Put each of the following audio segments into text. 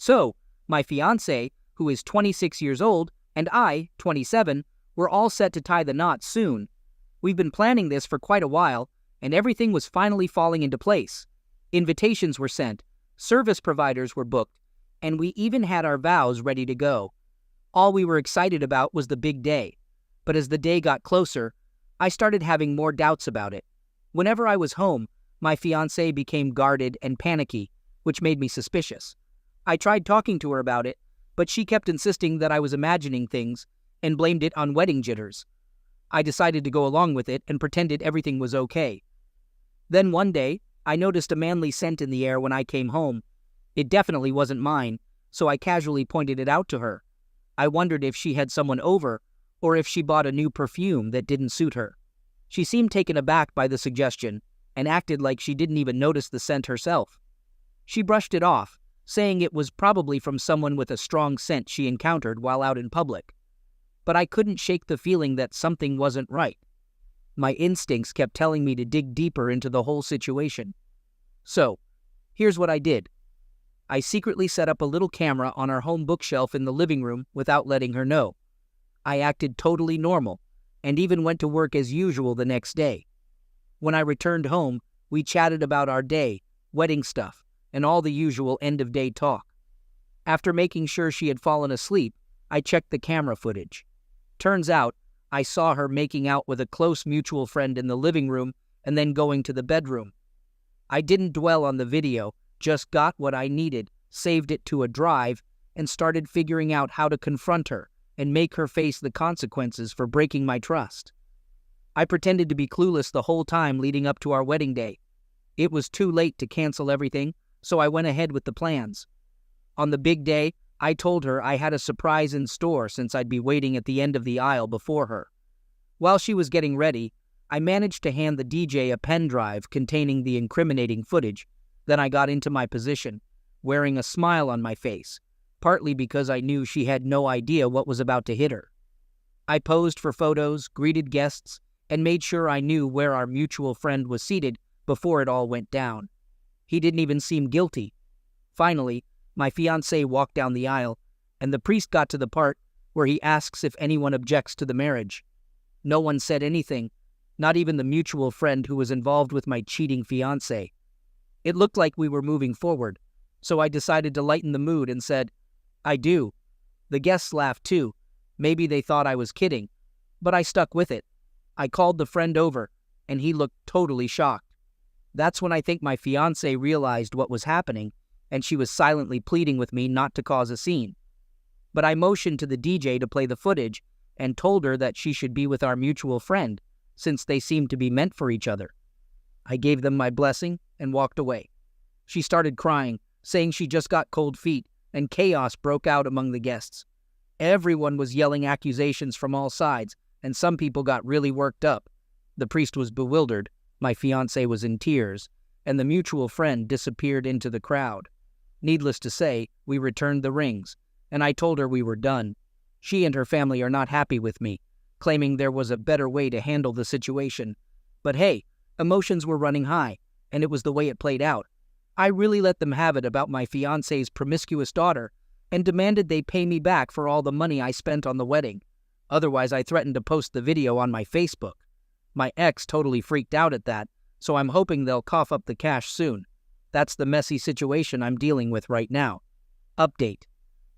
So, my fiancé, who is 26 years old, and I, 27, were all set to tie the knot soon. We've been planning this for quite a while, and everything was finally falling into place. Invitations were sent, service providers were booked, and we even had our vows ready to go. All we were excited about was the big day. But as the day got closer, I started having more doubts about it. Whenever I was home, my fiancé became guarded and panicky, which made me suspicious. I tried talking to her about it, but she kept insisting that I was imagining things and blamed it on wedding jitters. I decided to go along with it and pretended everything was okay. Then one day, I noticed a manly scent in the air when I came home. It definitely wasn't mine, so I casually pointed it out to her. I wondered if she had someone over, or if she bought a new perfume that didn't suit her. She seemed taken aback by the suggestion, and acted like she didn't even notice the scent herself. She brushed it off, saying it was probably from someone with a strong scent she encountered while out in public. But I couldn't shake the feeling that something wasn't right. My instincts kept telling me to dig deeper into the whole situation. So, here's what I did. I secretly set up a little camera on our home bookshelf in the living room without letting her know. I acted totally normal, and even went to work as usual the next day. When I returned home, we chatted about our day, wedding stuff, and all the usual end-of-day talk. After making sure she had fallen asleep, I checked the camera footage. Turns out, I saw her making out with a close mutual friend in the living room and then going to the bedroom. I didn't dwell on the video, just got what I needed, saved it to a drive, and started figuring out how to confront her and make her face the consequences for breaking my trust. I pretended to be clueless the whole time leading up to our wedding day. It was too late to cancel everything, so I went ahead with the plans. On the big day, I told her I had a surprise in store since I'd be waiting at the end of the aisle before her. While she was getting ready, I managed to hand the DJ a pen drive containing the incriminating footage. Then I got into my position, wearing a smile on my face, partly because I knew she had no idea what was about to hit her. I posed for photos, greeted guests, and made sure I knew where our mutual friend was seated before it all went down. He didn't even seem guilty. Finally, my fiancé walked down the aisle, and the priest got to the part where he asks if anyone objects to the marriage. No one said anything, not even the mutual friend who was involved with my cheating fiancé. It looked like we were moving forward, so I decided to lighten the mood and said, "I do." The guests laughed too. Maybe they thought I was kidding, but I stuck with it. I called the friend over, and he looked totally shocked. That's when I think my fiancé realized what was happening, and she was silently pleading with me not to cause a scene. But I motioned to the DJ to play the footage and told her that she should be with our mutual friend, since they seemed to be meant for each other. I gave them my blessing and walked away. She started crying, saying she just got cold feet, and chaos broke out among the guests. Everyone was yelling accusations from all sides, and some people got really worked up. The priest was bewildered, my fiancé was in tears, and the mutual friend disappeared into the crowd. Needless to say, we returned the rings, and I told her we were done. She and her family are not happy with me, claiming there was a better way to handle the situation. But hey, emotions were running high, and it was the way it played out. I really let them have it about my fiancé's promiscuous daughter and demanded they pay me back for all the money I spent on the wedding. Otherwise, I threatened to post the video on my Facebook. My ex totally freaked out at that, so I'm hoping they'll cough up the cash soon. That's the messy situation I'm dealing with right now. Update.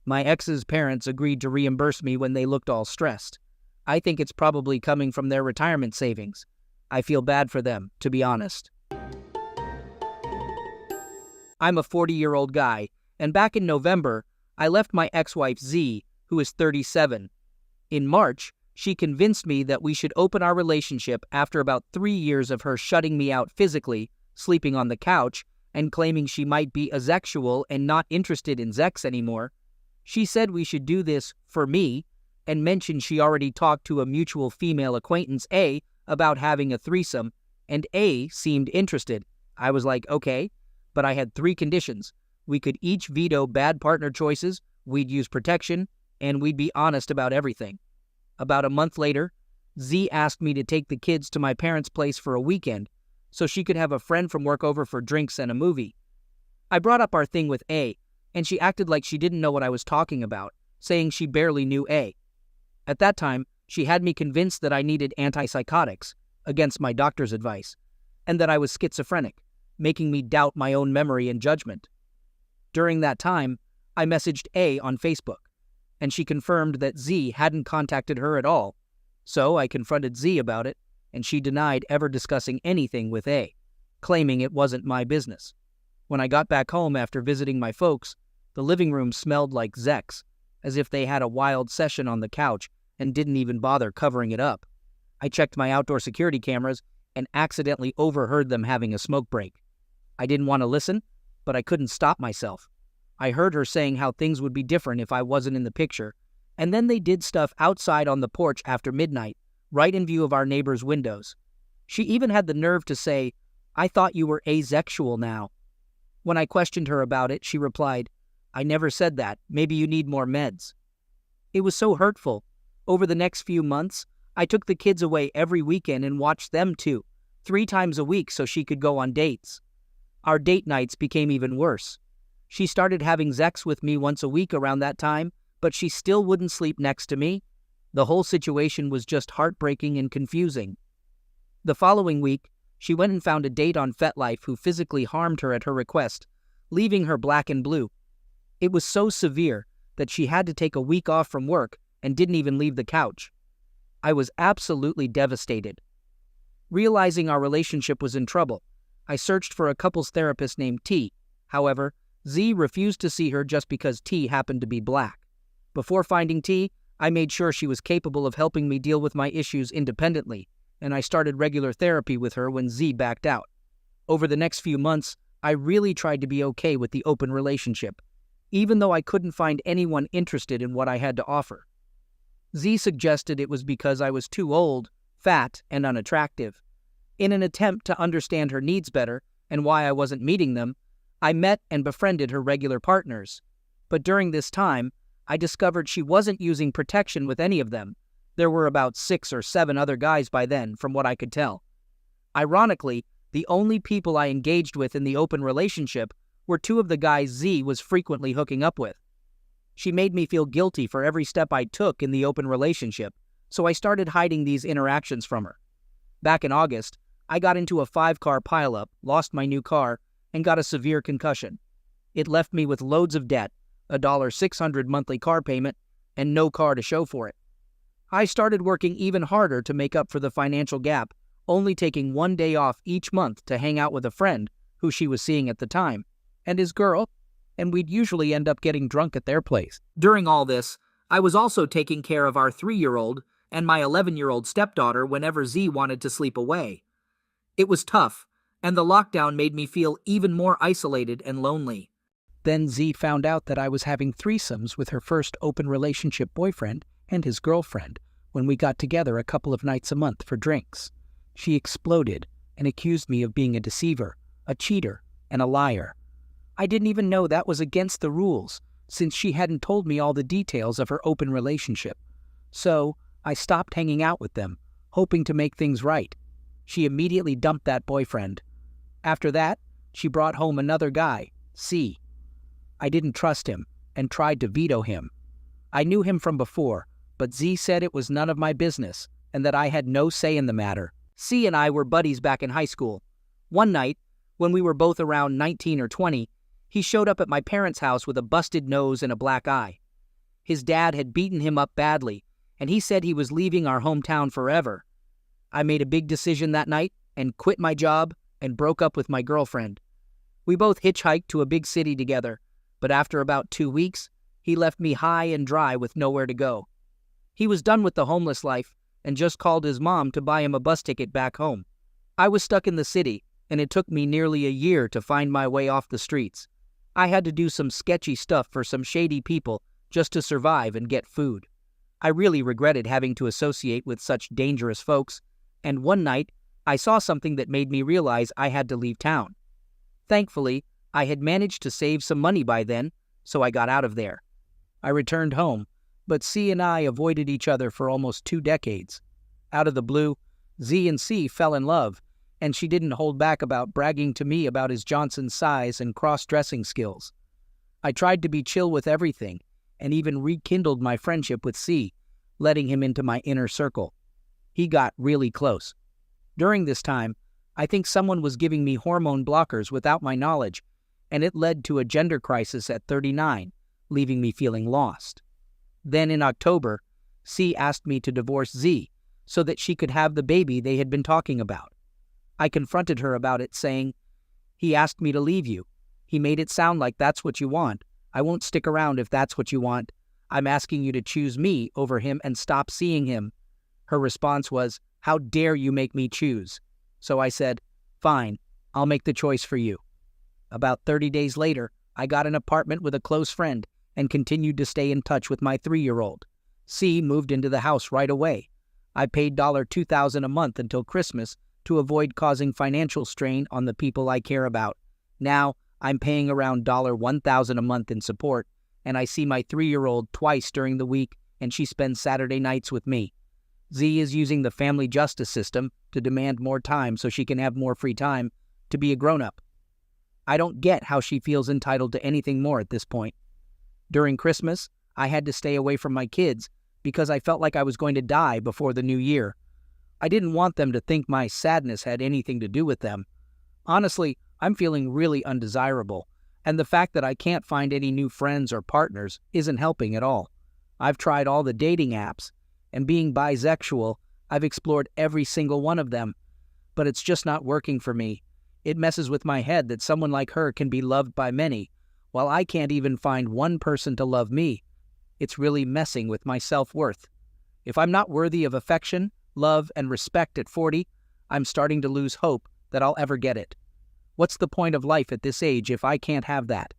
My ex's parents agreed to reimburse me when they looked all stressed. I think it's probably coming from their retirement savings. I feel bad for them, to be honest. I'm a 40-year-old guy, and back in November, I left my ex-wife Z, who is 37. In March, she convinced me that we should open our relationship after about 3 years of her shutting me out physically, sleeping on the couch, and claiming she might be asexual and not interested in sex anymore. She said we should do this for me, and mentioned she already talked to a mutual female acquaintance, A, about having a threesome, and A seemed interested. I was like, okay, but I had 3 conditions. We could each veto bad partner choices, we'd use protection, and we'd be honest about everything. About a month later, Z asked me to take the kids to my parents' place for a weekend, so she could have a friend from work over for drinks and a movie. I brought up our thing with A, and she acted like she didn't know what I was talking about, saying she barely knew A. At that time, she had me convinced that I needed antipsychotics, against my doctor's advice, and that I was schizophrenic, making me doubt my own memory and judgment. During that time, I messaged A on Facebook, and she confirmed that Z hadn't contacted her at all. So I confronted Z about it, and she denied ever discussing anything with A, claiming it wasn't my business. When I got back home after visiting my folks, the living room smelled like Zex, as if they had a wild session on the couch and didn't even bother covering it up. I checked my outdoor security cameras and accidentally overheard them having a smoke break. I didn't want to listen, but I couldn't stop myself. I heard her saying how things would be different if I wasn't in the picture, and then they did stuff outside on the porch after midnight, right in view of our neighbor's windows. She even had the nerve to say, "I thought you were asexual now." When I questioned her about it, she replied, "I never said that. Maybe you need more meds." It was so hurtful. Over the next few months, I took the kids away every weekend and watched them too, 3 times a week so she could go on dates. Our date nights became even worse. She started having sex with me once a week around that time, but she still wouldn't sleep next to me. The whole situation was just heartbreaking and confusing. The following week, she went and found a date on FetLife who physically harmed her at her request, leaving her black and blue. It was so severe that she had to take a week off from work and didn't even leave the couch. I was absolutely devastated. Realizing our relationship was in trouble, I searched for a couples therapist named T. However, Z refused to see her just because T happened to be black. Before finding T, I made sure she was capable of helping me deal with my issues independently, and I started regular therapy with her when Z backed out. Over the next few months, I really tried to be okay with the open relationship, even though I couldn't find anyone interested in what I had to offer. Z suggested it was because I was too old, fat, and unattractive. In an attempt to understand her needs better and why I wasn't meeting them, I met and befriended her regular partners. But during this time, I discovered she wasn't using protection with any of them. There were about 6 or 7 other guys by then, from what I could tell. Ironically, the only people I engaged with in the open relationship were 2 of the guys Z was frequently hooking up with. She made me feel guilty for every step I took in the open relationship, so I started hiding these interactions from her. Back in August, I got into a 5-car pileup, lost my new car, and got a severe concussion. It left me with loads of debt, a $600 monthly car payment, and no car to show for it. I started working even harder to make up for the financial gap, only taking 1 day off each month to hang out with a friend who she was seeing at the time, and his girl, and we'd usually end up getting drunk at their place. During all this, I was also taking care of our 3-year-old and my 11-year-old stepdaughter whenever Z wanted to sleep away. It was tough, and the lockdown made me feel even more isolated and lonely. Then Z found out that I was having threesomes with her first open relationship boyfriend and his girlfriend when we got together a couple of nights a month for drinks. She exploded and accused me of being a deceiver, a cheater, and a liar. I didn't even know that was against the rules, since she hadn't told me all the details of her open relationship. So I stopped hanging out with them, hoping to make things right. She immediately dumped that boyfriend. After that, she brought home another guy, C. I didn't trust him and tried to veto him. I knew him from before, but Z said it was none of my business and that I had no say in the matter. C and I were buddies back in high school. One night, when we were both around 19 or 20, he showed up at my parents' house with a busted nose and a black eye. His dad had beaten him up badly, and he said he was leaving our hometown forever. I made a big decision that night and quit my job and broke up with my girlfriend. We both hitchhiked to a big city together, but after about 2 weeks, he left me high and dry with nowhere to go. He was done with the homeless life and just called his mom to buy him a bus ticket back home. I was stuck in the city, and it took me nearly a year to find my way off the streets. I had to do some sketchy stuff for some shady people just to survive and get food. I really regretted having to associate with such dangerous folks, and one night, I saw something that made me realize I had to leave town. Thankfully, I had managed to save some money by then, so I got out of there. I returned home, but C and I avoided each other for almost 2 decades. Out of the blue, Z and C fell in love, and she didn't hold back about bragging to me about his Johnson's size and cross-dressing skills. I tried to be chill with everything, and even rekindled my friendship with C, letting him into my inner circle. He got really close. During this time, I think someone was giving me hormone blockers without my knowledge, and it led to a gender crisis at 39, leaving me feeling lost. Then in October, C asked me to divorce Z so that she could have the baby they had been talking about. I confronted her about it, saying, "He asked me to leave you. He made it sound like that's what you want. I won't stick around if that's what you want. I'm asking you to choose me over him and stop seeing him." Her response was, "How dare you make me choose?" So I said, "Fine, I'll make the choice for you." About 30 days later, I got an apartment with a close friend and continued to stay in touch with my 3-year-old. C moved into the house right away. I paid $2,000 a month until Christmas to avoid causing financial strain on the people I care about. Now, I'm paying around $1,000 a month in support, and I see my 3-year-old twice during the week, and she spends Saturday nights with me. Z is using the family justice system to demand more time so she can have more free time to be a grown-up. I don't get how she feels entitled to anything more at this point. During Christmas, I had to stay away from my kids because I felt like I was going to die before the new year. I didn't want them to think my sadness had anything to do with them. Honestly, I'm feeling really undesirable, and the fact that I can't find any new friends or partners isn't helping at all. I've tried all the dating apps, and being bisexual, I've explored every single one of them, but it's just not working for me. It messes with my head that someone like her can be loved by many, while I can't even find one person to love me. It's really messing with my self-worth. If I'm not worthy of affection, love, and respect at 40, I'm starting to lose hope that I'll ever get it. What's the point of life at this age if I can't have that?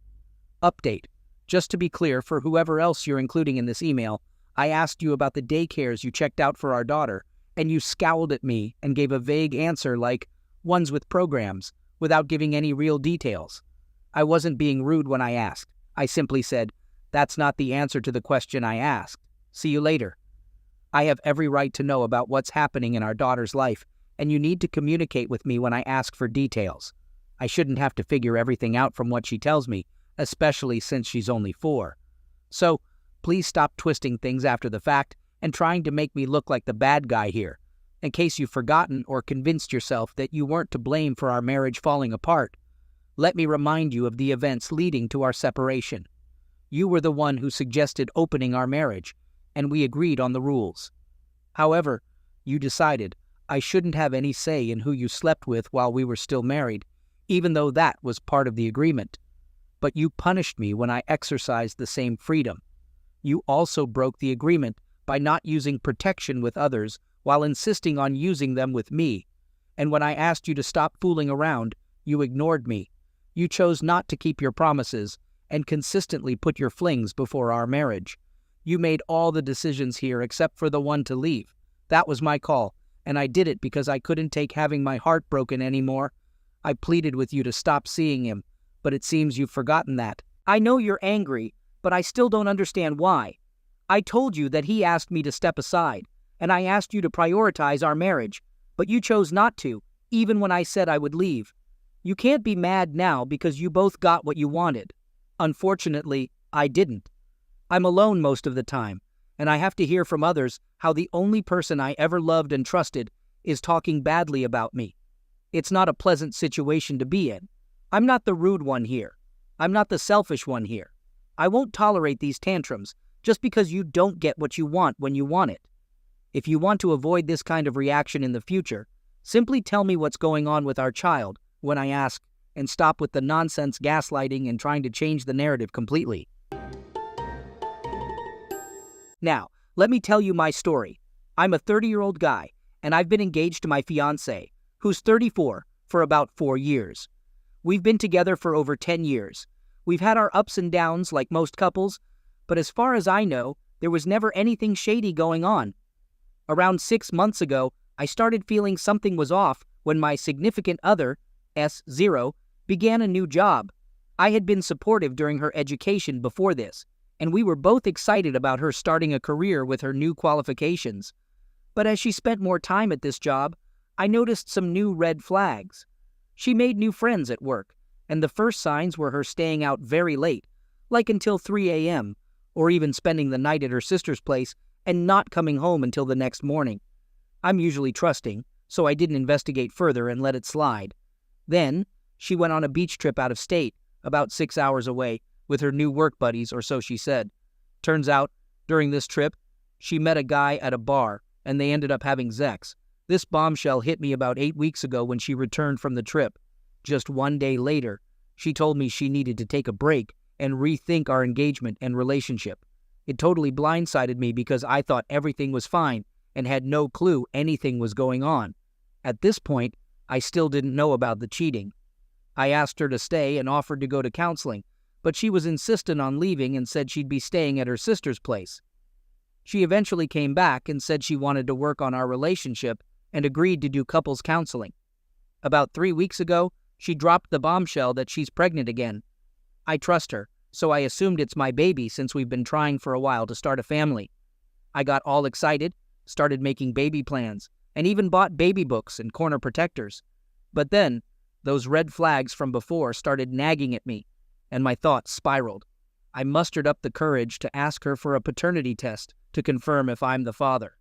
Update. Just to be clear, for whoever else you're including in this email, I asked you about the daycares you checked out for our daughter, and you scowled at me and gave a vague answer like, "Ones with programs," without giving any real details. I wasn't being rude when I asked. I simply said, "That's not the answer to the question I asked. See you later." I have every right to know about what's happening in our daughter's life, and you need to communicate with me when I ask for details. I shouldn't have to figure everything out from what she tells me, especially since she's only 4. So, please stop twisting things after the fact and trying to make me look like the bad guy here, in case you've forgotten or convinced yourself that you weren't to blame for our marriage falling apart. Let me remind you of the events leading to our separation. You were the one who suggested opening our marriage, and we agreed on the rules. However, you decided I shouldn't have any say in who you slept with while we were still married, even though that was part of the agreement. But you punished me when I exercised the same freedom. You also broke the agreement by not using protection with others while insisting on using them with me. And when I asked you to stop fooling around, you ignored me. You chose not to keep your promises and consistently put your flings before our marriage. You made all the decisions here except for the one to leave. That was my call, and I did it because I couldn't take having my heart broken anymore. I pleaded with you to stop seeing him, but it seems you've forgotten that. I know you're angry, but I still don't understand why. I told you that he asked me to step aside, and I asked you to prioritize our marriage, but you chose not to, even when I said I would leave. You can't be mad now because you both got what you wanted. Unfortunately, I didn't. I'm alone most of the time, and I have to hear from others how the only person I ever loved and trusted is talking badly about me. It's not a pleasant situation to be in. I'm not the rude one here. I'm not the selfish one here. I won't tolerate these tantrums just because you don't get what you want when you want it. If you want to avoid this kind of reaction in the future, simply tell me what's going on with our child when I ask, and stop with the nonsense gaslighting and trying to change the narrative completely. Now, let me tell you my story. I'm a 30-year-old guy, and I've been engaged to my fiancée, who's 34, for about 4 years. We've been together for over 10 years. We've had our ups and downs like most couples, but as far as I know, there was never anything shady going on. Around 6 months ago, I started feeling something was off when my significant other, S0, began a new job. I had been supportive during her education before this, and we were both excited about her starting a career with her new qualifications. But as she spent more time at this job, I noticed some new red flags. She made new friends at work, and the first signs were her staying out very late, like until 3 a.m., or even spending the night at her sister's place and not coming home until the next morning. I'm usually trusting, so I didn't investigate further and let it slide. Then, she went on a beach trip out of state, about 6 hours away, with her new work buddies, or so she said. Turns out, during this trip, she met a guy at a bar, and they ended up having sex. This bombshell hit me about 8 weeks ago when she returned from the trip. Just 1 day later, she told me she needed to take a break and rethink our engagement and relationship. It totally blindsided me because I thought everything was fine and had no clue anything was going on. At this point, I still didn't know about the cheating. I asked her to stay and offered to go to counseling, but she was insistent on leaving and said she'd be staying at her sister's place. She eventually came back and said she wanted to work on our relationship and agreed to do couples counseling. About 3 weeks ago, she dropped the bombshell that she's pregnant again. I trust her, so I assumed it's my baby since we've been trying for a while to start a family. I got all excited, started making baby plans, and even bought baby books and corner protectors. But then, those red flags from before started nagging at me, and my thoughts spiraled. I mustered up the courage to ask her for a paternity test to confirm if I'm the father.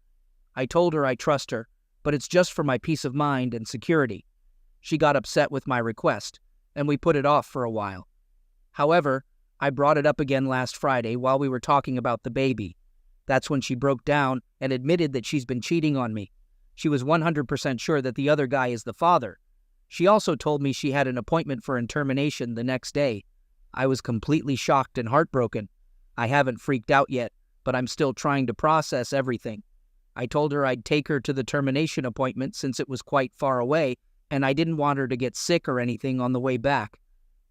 I told her I trust her, but it's just for my peace of mind and security. She got upset with my request, and we put it off for a while. However, I brought it up again last Friday while we were talking about the baby. That's when she broke down and admitted that she's been cheating on me. She was 100% sure that the other guy is the father. She also told me she had an appointment for termination the next day. I was completely shocked and heartbroken. I haven't freaked out yet, but I'm still trying to process everything. I told her I'd take her to the termination appointment since it was quite far away, and I didn't want her to get sick or anything on the way back.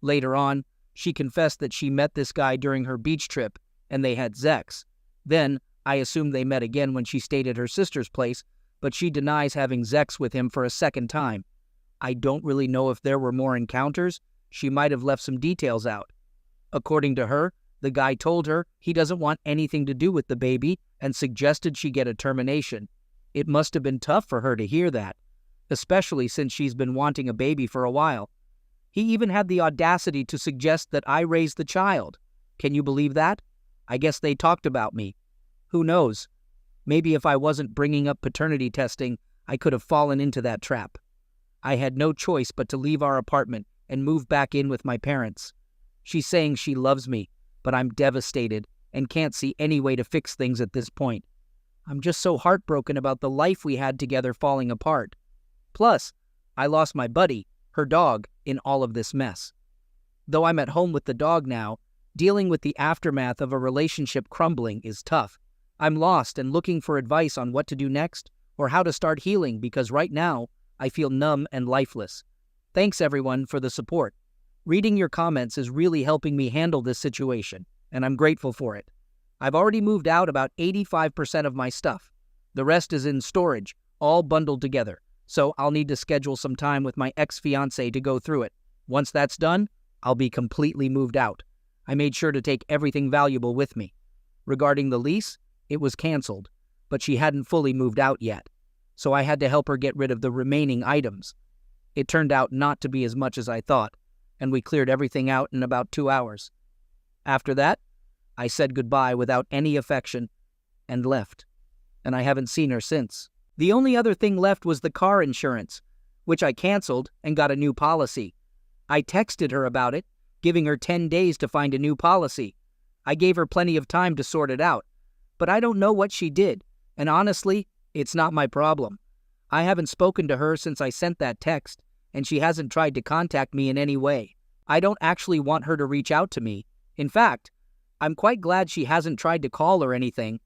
Later on, she confessed that she met this guy during her beach trip, and they had sex. Then, I assumed they met again when she stayed at her sister's place, but she denies having sex with him for a second time. I don't really know if there were more encounters. She might have left some details out. According to her, the guy told her he doesn't want anything to do with the baby and suggested she get a termination. It must have been tough for her to hear that, especially since she's been wanting a baby for a while. He even had the audacity to suggest that I raise the child. Can you believe that? I guess they talked about me. Who knows? Maybe if I wasn't bringing up paternity testing, I could have fallen into that trap. I had no choice but to leave our apartment and move back in with my parents. She's saying she loves me, but I'm devastated and can't see any way to fix things at this point. I'm just so heartbroken about the life we had together falling apart. Plus, I lost my buddy, her dog, in all of this mess. Though I'm at home with the dog now, dealing with the aftermath of a relationship crumbling is tough. I'm lost and looking for advice on what to do next or how to start healing because right now I feel numb and lifeless. Thanks everyone for the support. Reading your comments is really helping me handle this situation, and I'm grateful for it. I've already moved out about 85% of my stuff. The rest is in storage, all bundled together, so I'll need to schedule some time with my ex-fiancée to go through it. Once that's done, I'll be completely moved out. I made sure to take everything valuable with me. Regarding the lease, it was canceled, but she hadn't fully moved out yet, so I had to help her get rid of the remaining items. It turned out not to be as much as I thought, and we cleared everything out in about 2 hours. After that, I said goodbye without any affection and left, and I haven't seen her since. The only other thing left was the car insurance, which I canceled and got a new policy. I texted her about it, giving her 10 days to find a new policy. I gave her plenty of time to sort it out, but I don't know what she did, and honestly, it's not my problem. I haven't spoken to her since I sent that text, and she hasn't tried to contact me in any way. I don't actually want her to reach out to me. In fact, I'm quite glad she hasn't tried to call or anything.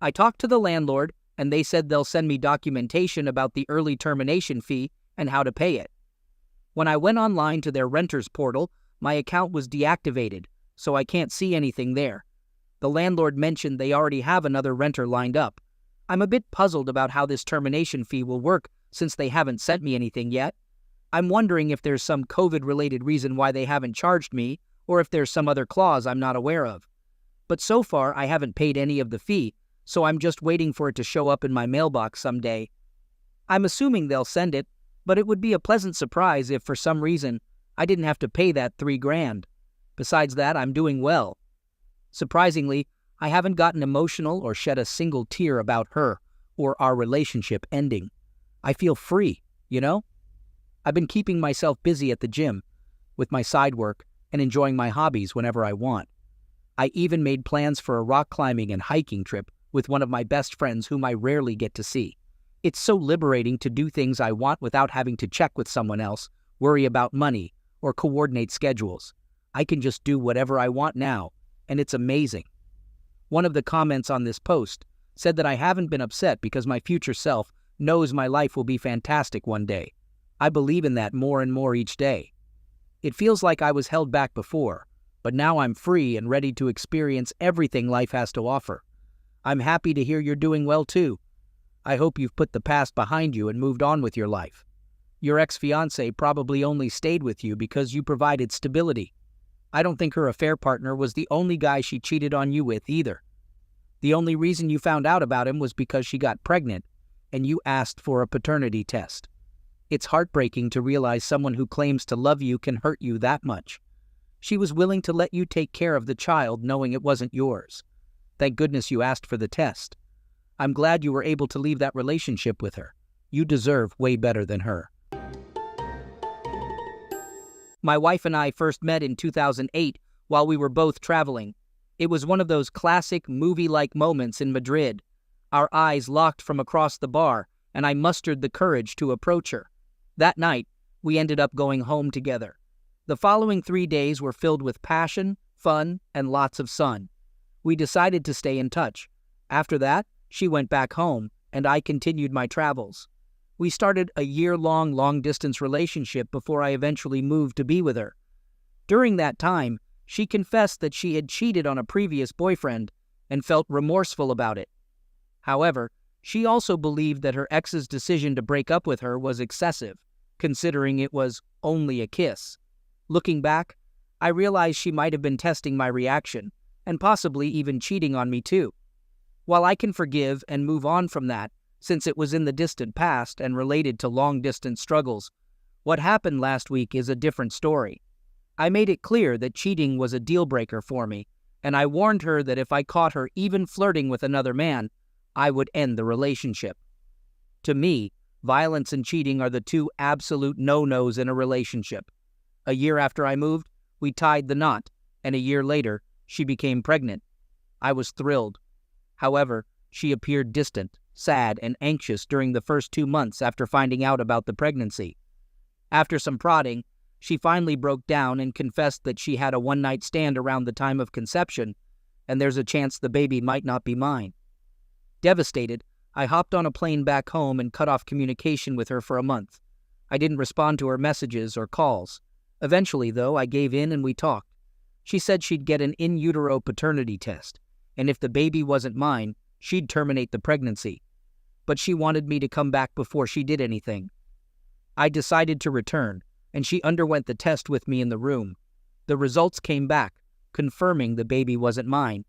I talked to the landlord, and they said they'll send me documentation about the early termination fee and how to pay it. When I went online to their renters portal, my account was deactivated, so I can't see anything there. The landlord mentioned they already have another renter lined up. I'm a bit puzzled about how this termination fee will work since they haven't sent me anything yet. I'm wondering if there's some COVID-related reason why they haven't charged me, or if there's some other clause I'm not aware of. But so far, I haven't paid any of the fee, so I'm just waiting for it to show up in my mailbox someday. I'm assuming they'll send it, but it would be a pleasant surprise if for some reason I didn't have to pay that $3,000. Besides that, I'm doing well. Surprisingly, I haven't gotten emotional or shed a single tear about her or our relationship ending. I feel free, you know? I've been keeping myself busy at the gym, with my side work, and enjoying my hobbies whenever I want. I even made plans for a rock climbing and hiking trip with one of my best friends whom I rarely get to see. It's so liberating to do things I want without having to check with someone else, worry about money, or coordinate schedules. I can just do whatever I want now, and it's amazing. One of the comments on this post said that I haven't been upset because my future self knows my life will be fantastic one day. I believe in that more and more each day. It feels like I was held back before, but now I'm free and ready to experience everything life has to offer. I'm happy to hear you're doing well too. I hope you've put the past behind you and moved on with your life. Your ex-fiancée probably only stayed with you because you provided stability. I don't think her affair partner was the only guy she cheated on you with either. The only reason you found out about him was because she got pregnant and you asked for a paternity test. It's heartbreaking to realize someone who claims to love you can hurt you that much. She was willing to let you take care of the child knowing it wasn't yours. Thank goodness you asked for the test. I'm glad you were able to leave that relationship with her. You deserve way better than her. My wife and I first met in 2008 while we were both traveling. It was one of those classic movie-like moments in Madrid. Our eyes locked from across the bar, and I mustered the courage to approach her. That night, we ended up going home together. The following 3 days were filled with passion, fun, and lots of sun. We decided to stay in touch. After that, she went back home, and I continued my travels. We started a year-long long-distance relationship before I eventually moved to be with her. During that time, she confessed that she had cheated on a previous boyfriend and felt remorseful about it. However, she also believed that her ex's decision to break up with her was excessive, considering it was only a kiss. Looking back, I realized she might have been testing my reaction, and possibly even cheating on me too. While I can forgive and move on from that, since it was in the distant past and related to long-distance struggles, what happened last week is a different story. I made it clear that cheating was a deal-breaker for me, and I warned her that if I caught her even flirting with another man, I would end the relationship. To me, violence and cheating are the two absolute no-nos in a relationship. A year after I moved, we tied the knot, and a year later, she became pregnant. I was thrilled. However, she appeared distant, sad, and anxious during the first 2 months after finding out about the pregnancy. After some prodding, she finally broke down and confessed that she had a one-night stand around the time of conception, and there's a chance the baby might not be mine. Devastated, I hopped on a plane back home and cut off communication with her for a month. I didn't respond to her messages or calls. Eventually, though, I gave in and we talked. She said she'd get an in utero paternity test, and if the baby wasn't mine, she'd terminate the pregnancy. But she wanted me to come back before she did anything. I decided to return, and she underwent the test with me in the room. The results came back, confirming the baby wasn't mine.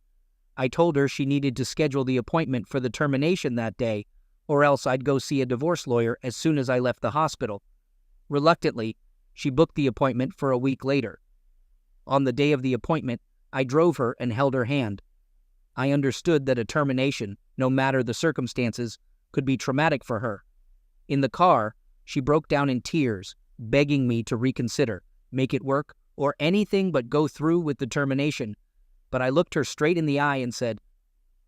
I told her she needed to schedule the appointment for the termination that day, or else I'd go see a divorce lawyer as soon as I left the hospital. Reluctantly, she booked the appointment for a week later. On the day of the appointment, I drove her and held her hand. I understood that a termination, no matter the circumstances, could be traumatic for her. In the car, she broke down in tears, begging me to reconsider, make it work, or anything but go through with the termination. But I looked her straight in the eye and said,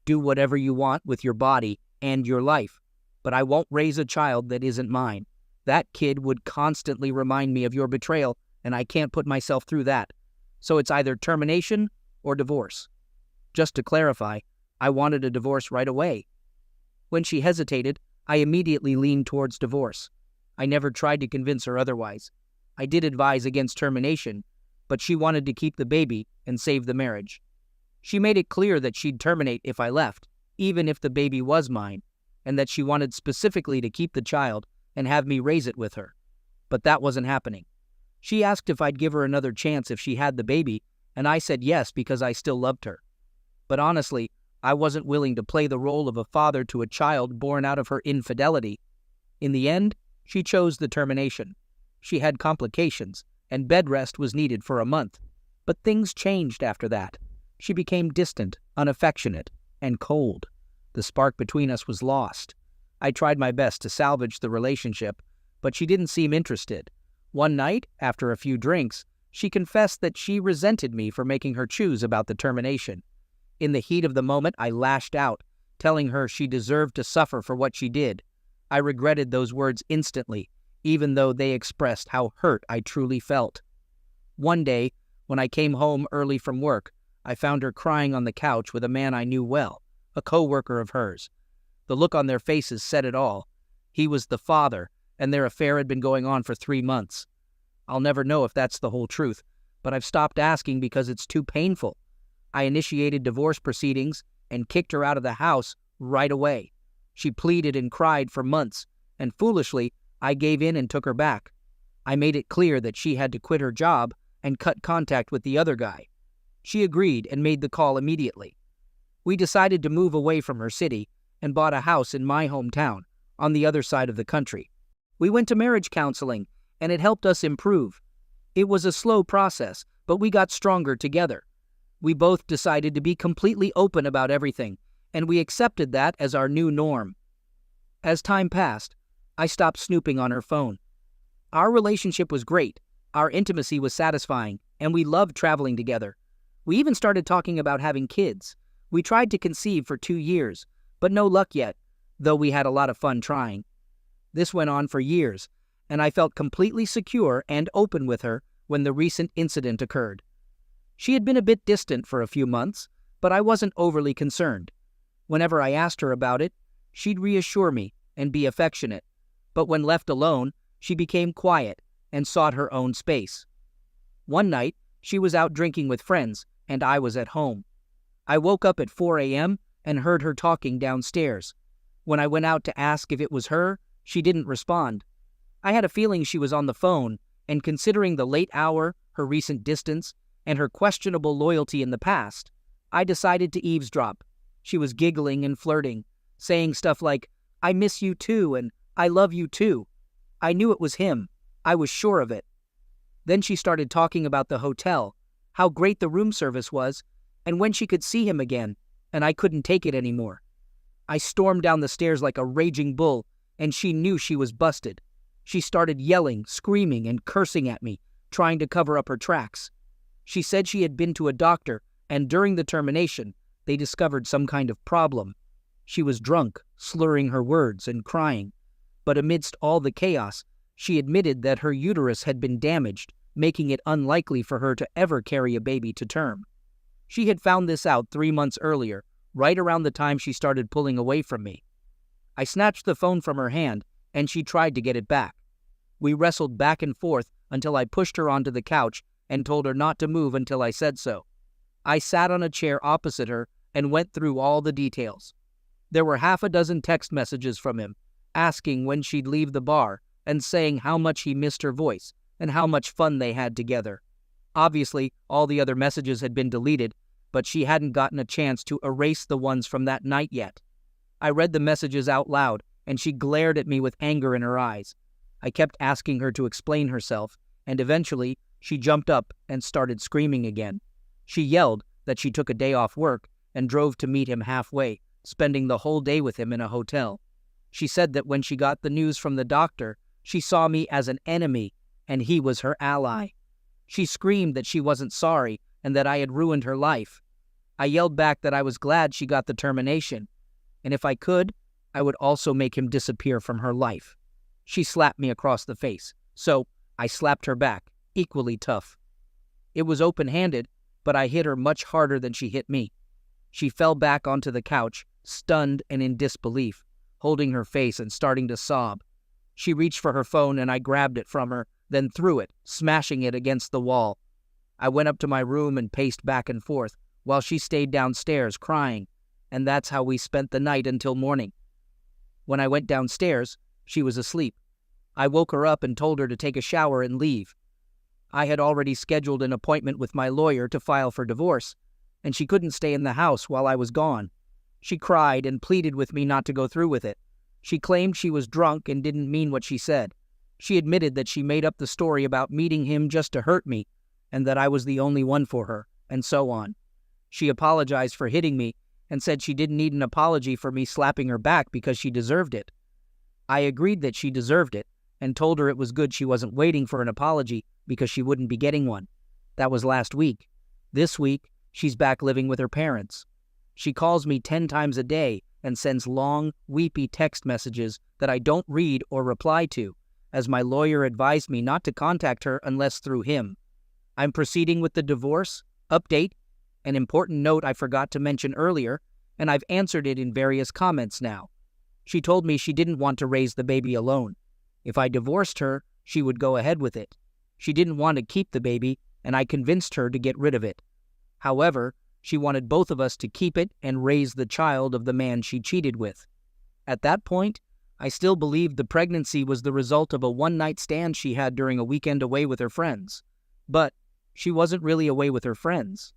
"Do whatever you want with your body and your life, but I won't raise a child that isn't mine. That kid would constantly remind me of your betrayal, and I can't put myself through that. So it's either termination or divorce." Just to clarify, I wanted a divorce right away. When she hesitated, I immediately leaned towards divorce. I never tried to convince her otherwise. I did advise against termination, but she wanted to keep the baby and save the marriage. She made it clear that she'd terminate if I left, even if the baby was mine, and that she wanted specifically to keep the child and have me raise it with her. But that wasn't happening. She asked if I'd give her another chance if she had the baby, and I said yes because I still loved her. But honestly, I wasn't willing to play the role of a father to a child born out of her infidelity. In the end, she chose the termination. She had complications, and bed rest was needed for a month. But things changed after that. She became distant, unaffectionate, and cold. The spark between us was lost. I tried my best to salvage the relationship, but she didn't seem interested. One night, after a few drinks, she confessed that she resented me for making her choose about the termination. In the heat of the moment, I lashed out, telling her she deserved to suffer for what she did. I regretted those words instantly, even though they expressed how hurt I truly felt. One day, when I came home early from work, I found her crying on the couch with a man I knew well, a co-worker of hers. The look on their faces said it all. He was the father, and their affair had been going on for 3 months. I'll never know if that's the whole truth, but I've stopped asking because it's too painful. I initiated divorce proceedings and kicked her out of the house right away. She pleaded and cried for months, and foolishly, I gave in and took her back. I made it clear that she had to quit her job and cut contact with the other guy. She agreed and made the call immediately. We decided to move away from her city and bought a house in my hometown, on the other side of the country. We went to marriage counseling, and it helped us improve. It was a slow process, but we got stronger together. We both decided to be completely open about everything, and we accepted that as our new norm. As time passed, I stopped snooping on her phone. Our relationship was great, our intimacy was satisfying, and we loved traveling together. We even started talking about having kids. We tried to conceive for 2 years, but no luck yet, though we had a lot of fun trying. This went on for years, and I felt completely secure and open with her when the recent incident occurred. She had been a bit distant for a few months, but I wasn't overly concerned. Whenever I asked her about it, she'd reassure me and be affectionate, but when left alone, she became quiet and sought her own space. One night, she was out drinking with friends, and I was at home. I woke up at 4 a.m. and heard her talking downstairs. When I went out to ask if it was her, she didn't respond. I had a feeling she was on the phone, and considering the late hour, her recent distance, and her questionable loyalty in the past, I decided to eavesdrop. She was giggling and flirting, saying stuff like, "I miss you too," and "I love you too." I knew it was him. I was sure of it. Then she started talking about the hotel, how great the room service was, and when she could see him again, and I couldn't take it anymore. I stormed down the stairs like a raging bull, and she knew she was busted. She started yelling, screaming, and cursing at me, trying to cover up her tracks. She said she had been to a doctor, and during the termination, they discovered some kind of problem. She was drunk, slurring her words and crying. But amidst all the chaos, she admitted that her uterus had been damaged, making it unlikely for her to ever carry a baby to term. She had found this out 3 months earlier, right around the time she started pulling away from me. I snatched the phone from her hand, and she tried to get it back. We wrestled back and forth until I pushed her onto the couch and told her not to move until I said so. I sat on a chair opposite her and went through all the details. There were 6 text messages from him, asking when she'd leave the bar and saying how much he missed her voice and how much fun they had together. Obviously, all the other messages had been deleted, but she hadn't gotten a chance to erase the ones from that night yet. I read the messages out loud, and she glared at me with anger in her eyes. I kept asking her to explain herself, and eventually she jumped up and started screaming again. She yelled that she took a day off work and drove to meet him halfway, spending the whole day with him in a hotel. She said that when she got the news from the doctor, she saw me as an enemy, and he was her ally. She screamed that she wasn't sorry and that I had ruined her life. I yelled back that I was glad she got the termination, and if I could, I would also make him disappear from her life. She slapped me across the face, so I slapped her back, equally tough. It was open-handed, but I hit her much harder than she hit me. She fell back onto the couch, stunned and in disbelief, holding her face and starting to sob. She reached for her phone and I grabbed it from her, then threw it, smashing it against the wall. I went up to my room and paced back and forth, while she stayed downstairs crying, and that's how we spent the night until morning. When I went downstairs, she was asleep. I woke her up and told her to take a shower and leave. I had already scheduled an appointment with my lawyer to file for divorce, and she couldn't stay in the house while I was gone. She cried and pleaded with me not to go through with it. She claimed she was drunk and didn't mean what she said. She admitted that she made up the story about meeting him just to hurt me, and that I was the only one for her, and so on. She apologized for hitting me and said she didn't need an apology for me slapping her back because she deserved it. I agreed that she deserved it and told her it was good she wasn't waiting for an apology because she wouldn't be getting one. That was last week. This week, she's back living with her parents. She calls me 10 times a day and sends long, weepy text messages that I don't read or reply to, as my lawyer advised me not to contact her unless through him. I'm proceeding with the divorce. Update. An important note I forgot to mention earlier, and I've answered it in various comments now. She told me she didn't want to raise the baby alone. If I divorced her, she would go ahead with it. She didn't want to keep the baby, and I convinced her to get rid of it. However, she wanted both of us to keep it and raise the child of the man she cheated with. At that point, I still believed the pregnancy was the result of a one-night stand she had during a weekend away with her friends. But she wasn't really away with her friends.